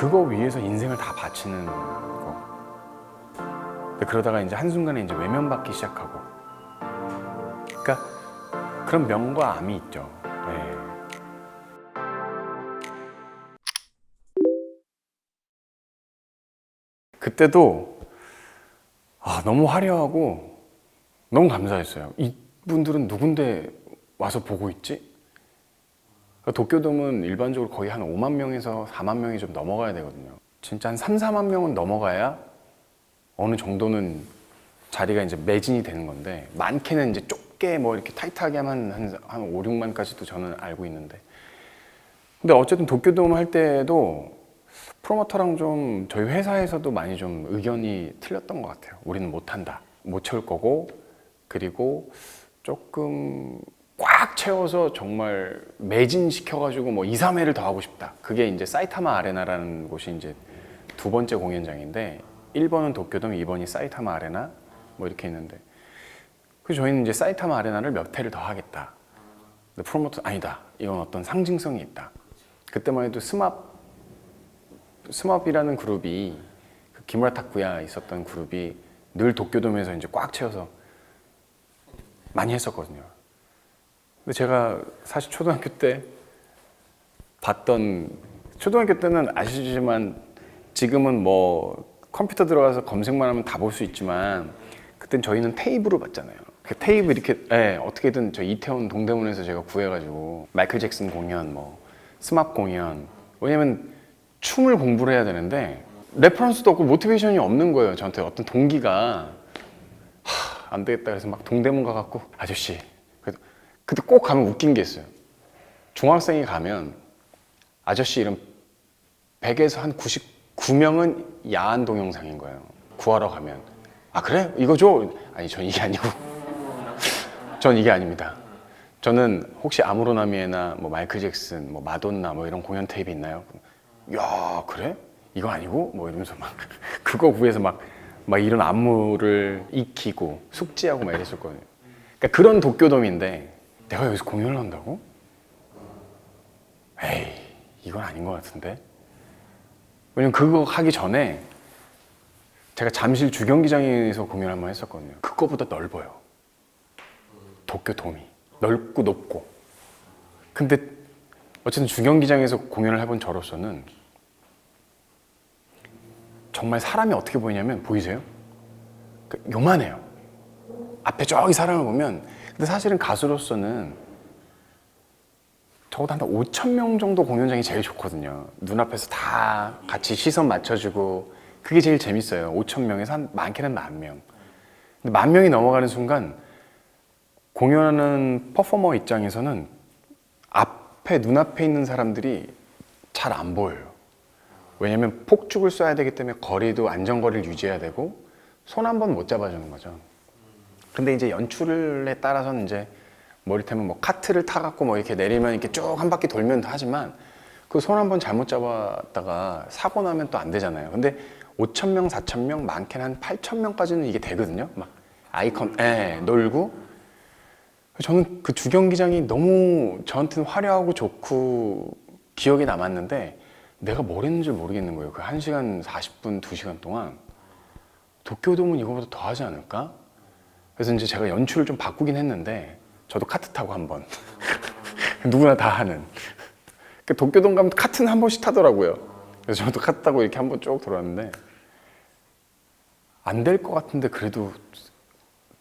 그거 위해서 인생을 다 바치는 거. 근데 그러다가 이제 한순간에 이제 외면받기 시작하고. 그러니까 그런 명과 암이 있죠. 네. 그때도 너무 화려하고 너무 감사했어요. 이분들은 누군데 와서 보고 있지? 도쿄돔은 일반적으로 거의 한 5만 명에서 4만 명이 좀 넘어가야 되거든요. 진짜 한 3, 4만 명은 넘어가야 어느 정도는 자리가 이제 매진이 되는 건데, 많게는 이제 좁게 뭐 이렇게 타이트하게 하면 한 5, 6만까지도 저는 알고 있는데. 근데 어쨌든 도쿄돔 할 때도 프로모터랑 좀 저희 회사에서도 많이 좀 의견이 틀렸던 것 같아요. 우리는 못한다, 못 채울 거고, 그리고 조금 꽉 채워서 정말 매진시켜가지고 뭐 2, 3회를 더 하고 싶다. 그게 이제 사이타마 아레나라는 곳이 이제 두 번째 공연장인데, 1번은 도쿄돔, 2번이 사이타마 아레나 뭐 이렇게 있는데, 그래서 저희는 이제 사이타마 아레나를 몇 회를 더 하겠다. 근데 프로모터 아니다, 이건 어떤 상징성이 있다. 그때만 해도 스왑이라는 그룹이, 그 기무라 타쿠야 있었던 그룹이 늘 도쿄돔에서 이제 꽉 채워서 많이 했었거든요. 근데 제가 사실 초등학교 때 봤던, 초등학교 때는 아시지만 지금은 뭐 컴퓨터 들어가서 검색만 하면 다 볼 수 있지만, 그땐 저희는 테이프로 봤잖아요. 그 테이프 이렇게 어떻게든 저 이태원 동대문에서 제가 구해가지고 마이클 잭슨 공연, 뭐 스왑 공연, 왜냐면 춤을 공부를 해야 되는데 레퍼런스도 없고 모티베이션이 없는 거예요. 저한테 어떤 동기가 안 되겠다 그래서 막 동대문 가갖고, 아저씨, 그때 꼭 가면 웃긴 게 있어요. 중학생이 가면 아저씨 이름 100에서 한 99명은 야한 동영상인 거예요. 구하러 가면. 아 그래? 이거 줘? 아니 전 이게 아니고 전 이게 아닙니다. 저는 혹시 아무로나미에나 뭐 마이클 잭슨, 뭐 마돈나 뭐 이런 공연 테이프 있나요? 야 그래? 이거 아니고? 뭐 이러면서 막 그거 구해서 막 이런 안무를 익히고 숙지하고 막 이랬었거든요. 그러니까 그런 도쿄돔인데 내가 여기서 공연을 한다고? 에이, 이건 아닌 것 같은데? 왜냐면 그거 하기 전에 제가 잠실 주경기장에서 공연을 한번 했었거든요. 그거보다 넓어요. 도쿄돔이. 넓고 높고. 근데 어쨌든 주경기장에서 공연을 해본 저로서는 정말 사람이 어떻게 보이냐면, 보이세요? 요만해요. 앞에 저기 사람을 보면. 근데 사실은 가수로서는 적어도 한 5천 명 정도 공연장이 제일 좋거든요. 눈앞에서 다 같이 시선 맞춰주고 그게 제일 재밌어요. 5천 명에서 한 많게는 10,000명. 근데 10,000명이 넘어가는 순간 공연하는 퍼포머 입장에서는 앞에 눈앞에 있는 사람들이 잘 안 보여요. 왜냐면 폭죽을 쏴야 되기 때문에 거리도 안전거리를 유지해야 되고 손 한 번 못 잡아주는 거죠. 근데 이제 연출에 따라서는 이제 뭐 이를테면 뭐 카트를 타갖고 뭐 이렇게 내리면 이렇게 쭉 한 바퀴 돌면 하지만, 그 손 한 번 잘못 잡았다가 사고 나면 또 안 되잖아요. 근데 5,000명, 4,000명, 많게는 한 8,000명까지는 이게 되거든요. 막 아이콘, 놀고. 저는 그 주경기장이 너무 저한테는 화려하고 좋고 기억에 남았는데, 내가 뭘 했는지 모르겠는 거예요. 그 1시간 40분, 2시간 동안. 도쿄돔은 이거보다 더 하지 않을까? 그래서 이제 제가 연출을 좀 바꾸긴 했는데, 저도 카트 타고 한번 누구나 다 하는. 도쿄돔 가면 카트는 한 번씩 타더라고요. 그래서 저도 카트 타고 이렇게 한번 쭉 돌았는데 안 될 것 같은데 그래도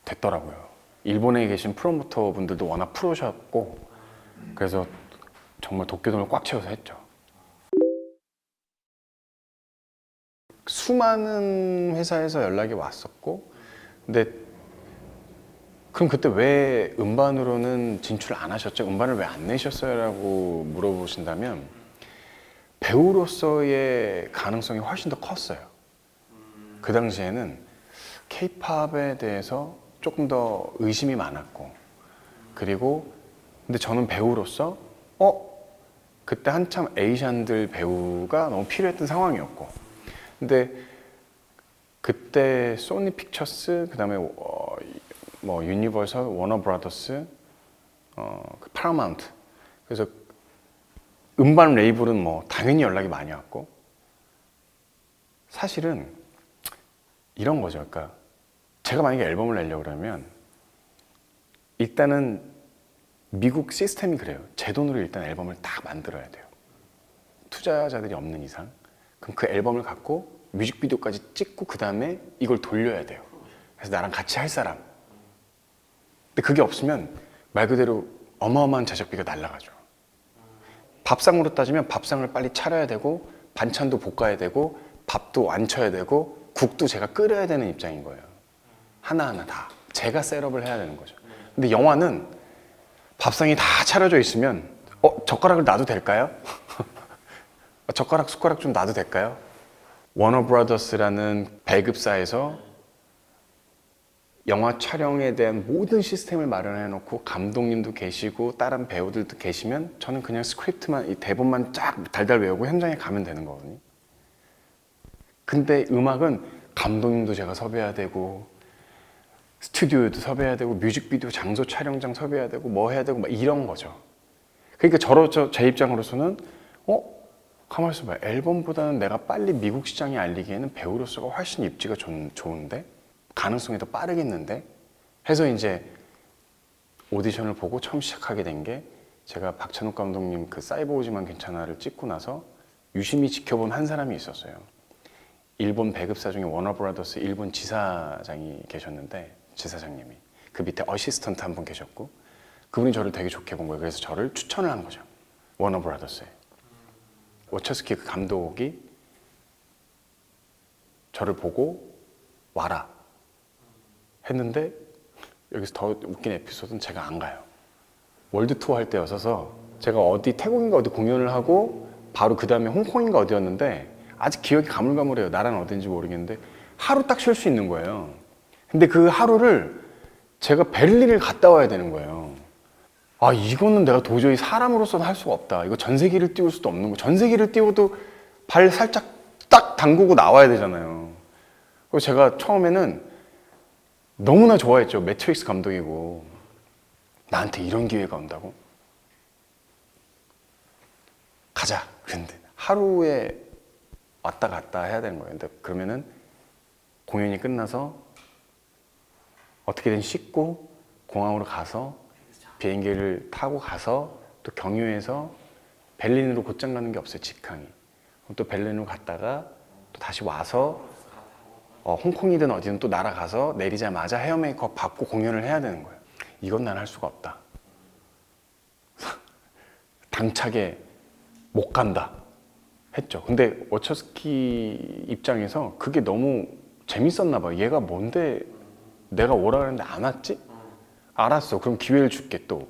됐더라고요. 일본에 계신 프로모터 분들도 워낙 프로셨고, 그래서 정말 도쿄돔을 꽉 채워서 했죠. 수많은 회사에서 연락이 왔었고, 근데 그럼 그때 왜 음반으로는 진출 안 하셨죠? 음반을 왜 안 내셨어요? 라고 물어보신다면, 배우로서의 가능성이 훨씬 더 컸어요. 그 당시에는 K-팝에 대해서 조금 더 의심이 많았고, 그리고 근데 저는 배우로서 그때 한참 에이시안들 배우가 너무 필요했던 상황이었고, 근데 그때 소니 픽처스, 그 다음에 뭐 유니버설, 워너 브라더스, 그 파라마운트, 그래서 음반 레이블은 뭐 당연히 연락이 많이 왔고, 사실은 이런 거죠. 그러니까 제가 만약에 앨범을 내려고 그러면 일단은 미국 시스템이 그래요. 제 돈으로 일단 앨범을 다 만들어야 돼요. 투자자들이 없는 이상. 그럼 그 앨범을 갖고 뮤직비디오까지 찍고 그 다음에 이걸 돌려야 돼요. 그래서 나랑 같이 할 사람. 근데 그게 없으면 말 그대로 어마어마한 제작비가 날아가죠. 밥상으로 따지면 밥상을 빨리 차려야 되고 반찬도 볶아야 되고 밥도 완쳐야 되고 국도 제가 끓여야 되는 입장인 거예요. 하나하나 다 제가 셋업을 해야 되는 거죠. 근데 영화는 밥상이 다 차려져 있으면 젓가락을 놔도 될까요? 젓가락 숟가락 좀 놔도 될까요? 워너브라더스라는 배급사에서 영화 촬영에 대한 모든 시스템을 마련해 놓고 감독님도 계시고 다른 배우들도 계시면 저는 그냥 스크립트만 이 대본만 쫙 달달 외우고 현장에 가면 되는 거거든요. 근데 음악은 감독님도 제가 섭외해야 되고 스튜디오에도 섭외해야 되고 뮤직비디오 장소 촬영장 섭외해야 되고 뭐 해야 되고 막 이런 거죠. 그러니까 제 입장으로서는 가만히 있어봐. 앨범보다는 내가 빨리 미국 시장에 알리기에는 배우로서가 훨씬 입지가 좋은데 가능성이 더 빠르겠는데 해서 이제 오디션을 보고 처음 시작하게 된 게 제가 박찬욱 감독님 그 사이버 오지만 괜찮아를 찍고 나서 유심히 지켜본 한 사람이 있었어요. 일본 배급사 중에 워너브라더스 일본 지사장이 계셨는데 지사장님이 그 밑에 어시스턴트 한 분 계셨고 그분이 저를 되게 좋게 본 거예요. 그래서 저를 추천을 한 거죠. 워너브라더스에. 워처스키 그 감독이 저를 보고 와라 했는데 여기서 더 웃긴 에피소드는 제가 안 가요. 월드 투어 할 때였어서 제가 어디 태국인가 어디 공연을 하고 바로 그 다음에 홍콩인가 어디였는데 아직 기억이 가물가물해요. 나라는 어딘지 모르겠는데 하루 딱 쉴 수 있는 거예요. 근데 그 하루를 제가 베를린을 갔다 와야 되는 거예요. 이거는 내가 도저히 사람으로서는 할 수가 없다. 이거 전세기를 띄울 수도 없는 거. 전세기를 띄워도 발 살짝 딱 담그고 나와야 되잖아요. 그래서 제가 처음에는 너무나 좋아했죠. 매트릭스 감독이고 나한테 이런 기회가 온다고? 가자. 그런데 하루에 왔다 갔다 해야 되는 거예요. 근데 그러면은 공연이 끝나서 어떻게든 씻고 공항으로 가서 비행기를 타고 가서 또 경유해서 베를린으로 곧장 가는 게 없어요. 직항이. 또 베를린으로 갔다가 또 다시 와서 홍콩이든 어디든 또 날아가서 내리자마자 헤어 메이크업 받고 공연을 해야 되는 거예요. 이건 난 할 수가 없다. 당차게 못 간다 했죠. 근데 워처스키 입장에서 그게 너무 재밌었나 봐요. 얘가 뭔데 내가 오라 그랬는데 안 왔지? 알았어. 그럼 기회를 줄게 또.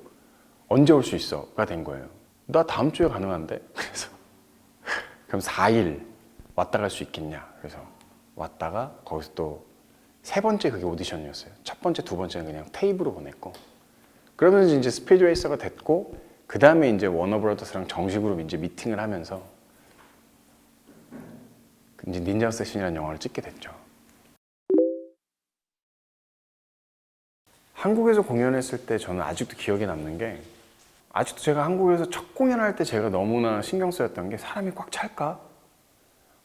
언제 올 수 있어? 가 된 거예요. 나 다음 주에 가능한데? 그래서 그럼 4일 왔다 갈 수 있겠냐? 그래서 왔다가 거기서 또 세 번째 그게 오디션이었어요. 첫 번째, 두 번째는 그냥 테이프로 보냈고 그러면서 이제 스피드 레이서가 됐고 그 다음에 이제 워너브라더스랑 정식으로 이제 미팅을 하면서 이제 닌자 어세신이라는 영화를 찍게 됐죠. 한국에서 공연했을 때 저는 아직도 기억에 남는 게 아직도 제가 한국에서 첫 공연할 때 제가 너무나 신경 쓰였던 게 사람이 꽉 찰까?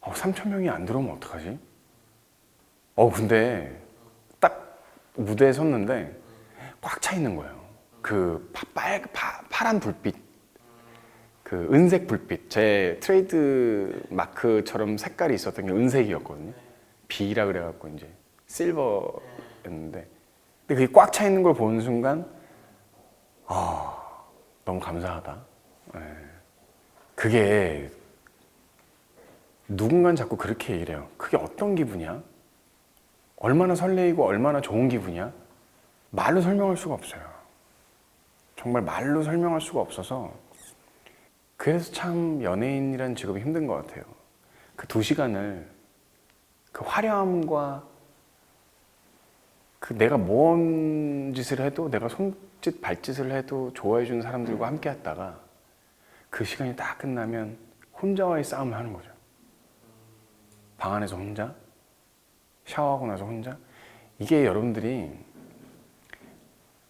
3,000명이 안 들어오면 어떡하지? 근데 딱 무대에 섰는데 꽉 차 있는 거예요. 그 파란 불빛, 그 은색 불빛. 제 트레이드 마크처럼 색깔이 있었던 게 은색이었거든요. B라 그래갖고 이제 실버였는데 근데 그게 꽉 차 있는 걸 보는 순간 너무 감사하다. 그게 누군가는 자꾸 그렇게 얘기를 해요. 그게 어떤 기분이야? 얼마나 설레이고 얼마나 좋은 기분이야? 말로 설명할 수가 없어요. 정말 말로 설명할 수가 없어서 그래서 참 연예인이라는 직업이 힘든 것 같아요. 그 2시간을 그 화려함과 그 내가 뭔 짓을 해도 내가 손짓 발짓을 해도 좋아해 주는 사람들과 함께 했다가 그 시간이 딱 끝나면 혼자와의 싸움을 하는 거죠. 방 안에서 혼자 샤워하고 나서 혼자 이게 여러분들이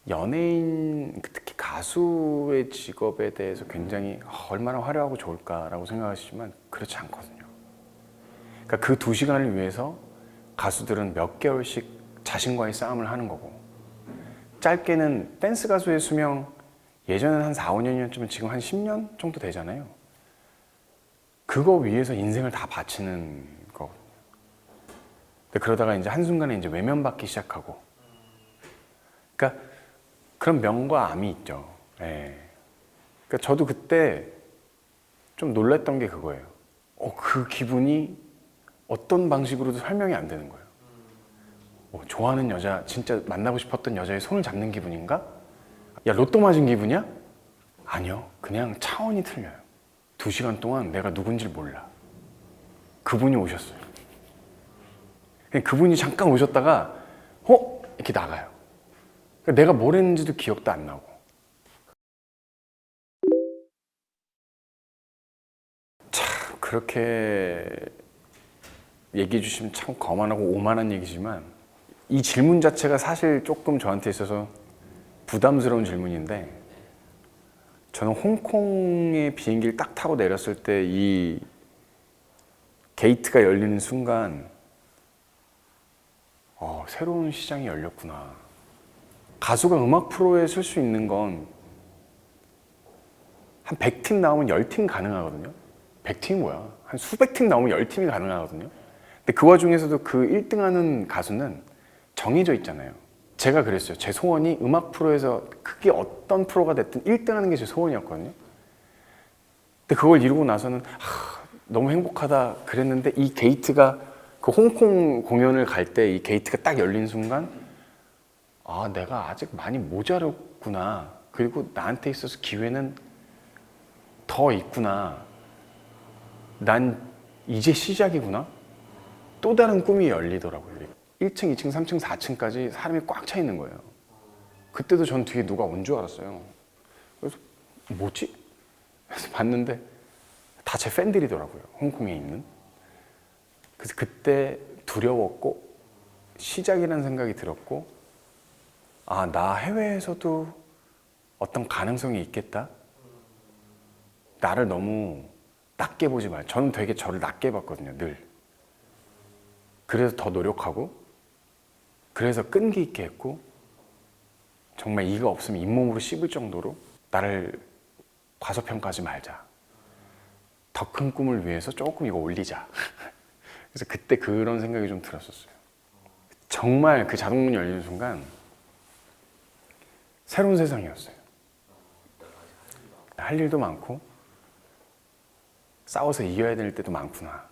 연예인 특히 가수의 직업에 대해서 굉장히 얼마나 화려하고 좋을까라고 생각하시지만 그렇지 않거든요. 그러니까 그 2시간을 위해서 가수들은 몇 개월씩 자신과의 싸움을 하는 거고, 짧게는 댄스 가수의 수명 예전엔 한 4, 5년이었지만 지금 한 10년 정도 되잖아요. 그거 위해서 인생을 다 바치는 거. 근데 그러다가 이제 한순간에 이제 외면받기 시작하고, 그러니까 그런 명과 암이 있죠. 예. 그러니까 저도 그때 좀 놀랐던 게 그거예요. 그 기분이 어떤 방식으로도 설명이 안 되는 거예요. 좋아하는 여자, 진짜 만나고 싶었던 여자의 손을 잡는 기분인가? 야, 로또 맞은 기분이야? 아니요. 그냥 차원이 틀려요. 2시간 동안 내가 누군지를 몰라. 그분이 오셨어요. 그냥 그분이 잠깐 오셨다가 이렇게 나가요. 그러니까 내가 뭘 했는지도 기억도 안 나고. 참 그렇게 얘기해 주시면 참 거만하고 오만한 얘기지만, 이 질문 자체가 사실 조금 저한테 있어서 부담스러운 질문인데, 저는 홍콩에 비행기를 딱 타고 내렸을 때 이 게이트가 열리는 순간 새로운 시장이 열렸구나. 가수가 음악 프로에 쓸 수 있는 건 한 100팀 나오면 10팀 가능하거든요. 100팀이 뭐야? 한 수백 팀 나오면 10팀이 가능하거든요. 근데 그 와중에서도 그 1등 하는 가수는 정해져 있잖아요. 제가 그랬어요. 제 소원이 음악 프로에서 그게 어떤 프로가 됐든 1등 하는 게 제 소원이었거든요. 근데 그걸 이루고 나서는 너무 행복하다 그랬는데, 이 게이트가, 그 홍콩 공연을 갈 때 이 게이트가 딱 열린 순간, 내가 아직 많이 모자랐구나. 그리고 나한테 있어서 기회는 더 있구나. 난 이제 시작이구나. 또 다른 꿈이 열리더라고요. 1층, 2층, 3층, 4층까지 사람이 꽉 차 있는 거예요. 그때도 전 뒤에 누가 온 줄 알았어요. 그래서 뭐지? 그래서 봤는데 다 제 팬들이더라고요. 홍콩에 있는. 그래서 그때 두려웠고 시작이라는 생각이 들었고, 나 해외에서도 어떤 가능성이 있겠다. 나를 너무 낮게 보지 말. 저는 되게 저를 낮게 봤거든요, 늘. 그래서 더 노력하고, 그래서 끈기 있게 했고, 정말 이가 없으면 잇몸으로 씹을 정도로 나를 과소평가하지 말자. 더 큰 꿈을 위해서 조금 이거 올리자. 그래서 그때 그런 생각이 좀 들었었어요. 정말 그 자동문 열리는 순간 새로운 세상이었어요. 할 일도 많고 싸워서 이겨야 될 때도 많구나.